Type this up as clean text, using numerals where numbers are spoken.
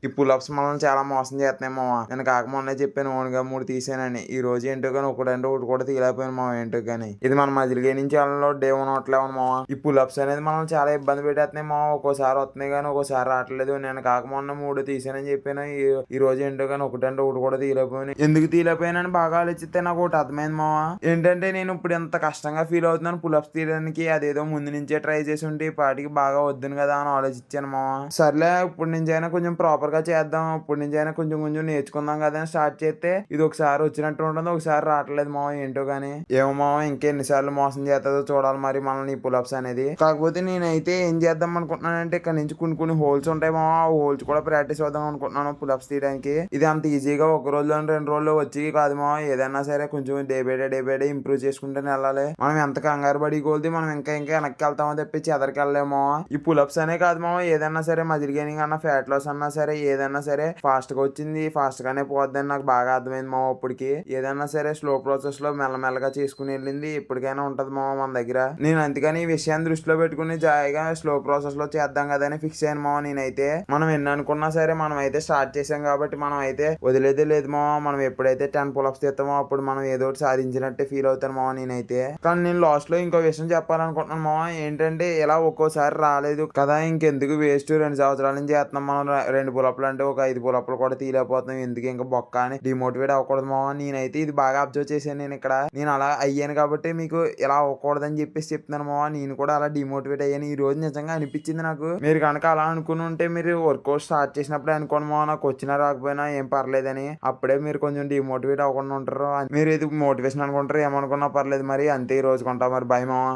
ఈ పులప్స్ మనల్ని చాలా మోసం చేస్తున్నాయి మామ. నేను కాక మొన్నే చెప్పాను ఓన్‌గా 3 తీసానని. ఈ రోజు ఏంటో గాని ఒకటంటే ఒకటి కూడా తీయలేకపోయాను మామ ఏంటో గాని. ఇది మన మజిలీగూడ నుంచి వెళ్ళడంలో డే 1 అవట్లేమో మామ. ఈ పులప్స్ అనేది మనల్ని చాలా ఇబ్బంది పెట్టేస్తున్నాయి మామ. ఒక్కోసారి వస్తున్నాయి గాని ఒక్కోసారి రావట్లేదు. నేను కాక మొన్న 3 తీసానని చెప్పాను. ఈ రోజు ఏంటో గాని ఒకటంటే ఒకటి కూడా తీయలేకపోయాను. ఎందుకు తీయలేకపోయానని బాగా ఆలోచిస్తే నాకు ఒకటి అర్థమైంది మామ. ఏంటంటే నేను ఇప్పుడు ఇంత కష్టంగా ఫీల్ అవుతున్నాను పులప్స్ తీయడానికి. అదేదో ముందు నుంచే ట్రై చేసి ఉంటే ఈ పాటికి బాగా వద్దును కదా అని ఆలోచించాను మామ. సర్లే ఇప్పటి నుంచి అయినా కొంచెం ప్రాపర్‌గా చేద్దాం. ఇప్పటి నుంచి అయినా కొంచెం కొంచెం నేర్చుకుందాం కదా అని స్టార్ట్ చేస్తే ఇది ఒకసారి వచ్చినట్టు ఉంటుంది. ఒకసారి రావట్లేదు మామ ఏంటో గాని. ఏమో మామ ఇంకెన్ని సార్లు మోసం చేస్తదో చూడాలి మరి మనల్ని ఈ పులప్స్ అనేది. కాకపోతే నేనైతే ఏం చేద్దాం అనుకుంటున్నానంటే ఇక్కడ నుంచి కొన్ని హోల్స్ ఉంటాయి మామ. ఆ హోల్స్ కూడా ప్రాక్టీస్ అవుదాం అనుకుంటున్నాను పులప్స్ తీయడానికి. ఇది అంత ఈజీగా ఒక రోజులో 2 రోజుల్లో వచ్చేవి కాదు మామ. ఏదైనా సరే కొంచెం డే బై డే ఇంప్రూవ్ చేసుకుంటూనే వెళ్ళాలి. మనం ఎంత కంగారు పడి కొలిది మనం ఇంకా వెనక్కి వెళ్తామో తప్పించి ఎదరికి మామ. ఈ పులప్స్ అనే కాదు మామ ఏదైనా సరే మజిల్ గెయినింగ్ అన్నా ఫ్యాట్ లాస్ అన్నా సరే ఏదైనా సరే ఫాస్ట్ గా వచ్చింది ఫాస్ట్ గానే పోద్దని నాకు బాగా అర్థమైంది మామ. ఇప్పటికి ఏదైనా సరే స్లో ప్రాసెస్ లో మెల్లమెల్లగా చేసుకుని వెళ్ళింది ఇప్పటికైనా ఉంటది మామ మన దగ్గర. నేను అందుకని ఈ విషయాన్ని దృష్టిలో పెట్టుకుని జాయిగా స్లో ప్రాసెస్ లో చేద్దాం కదా అని ఫిక్స్ అయ్యాను మామ. నేనైతే మనం ఎన్ని అనుకున్నా సరే మనం అయితే స్టార్ట్ చేసాం కాబట్టి మనం అయితే వదిలేదే లేదు మామ. మనం ఎప్పుడైతే 10 పులప్స్ తీస్తామో అప్పుడు మనం ఏదో ఒకటి సాధించినట్టే ఫీల్ అవుతాను మామ నేనైతే. కానీ నేను లాస్ట్ లో ఇంకో విషయం చెప్పాలనుకుంటున్నాను మామ. ఏంటంటే ఇలా ఒక్కోసారి రాలేదు కదా ఇంకెందుకు వేస్ట్ 2 సంవత్సరాల నుంచి చేస్తున్నాం మనం 2 పులప్లు అంటే ఒక 5 పులప్లు కూడా తీయలేకపోతున్నాం. ఎందుకు ఇంకా బొక్క అని డిమోటివేట్ అవ్వకూడదు మామ. నేనైతే ఇది బాగా అబ్జర్వ్ చేశాను నేను ఇక్కడ. నేను అలా అయ్యాను కాబట్టి మీకు ఇలా అవ్వకూడదని చెప్పేసి చెప్తున్నాను మామ. నేను కూడా అలా డిమోటివేట్ అయ్యాను. ఈ రోజు నిజంగా అనిపించింది నాకు. మీరు కనుక అలా అనుకుని ఉంటే మీరు వర్కౌట్ స్టార్ట్ చేసినప్పుడు అనుకోండి మామ నాకు వచ్చినా రాకపోయినా ఏం పర్లేదని. అప్పుడే మీరు కొంచెం డిమోటివేట్ అవ్వకుండా ఉంటారు. మీరు ఇది మోటివేషన్ అనుకుంటారు ఏమనుకున్నా పర్లేదు మరి. అంతే ఈ రోజు కొంటా మరి బై మామ.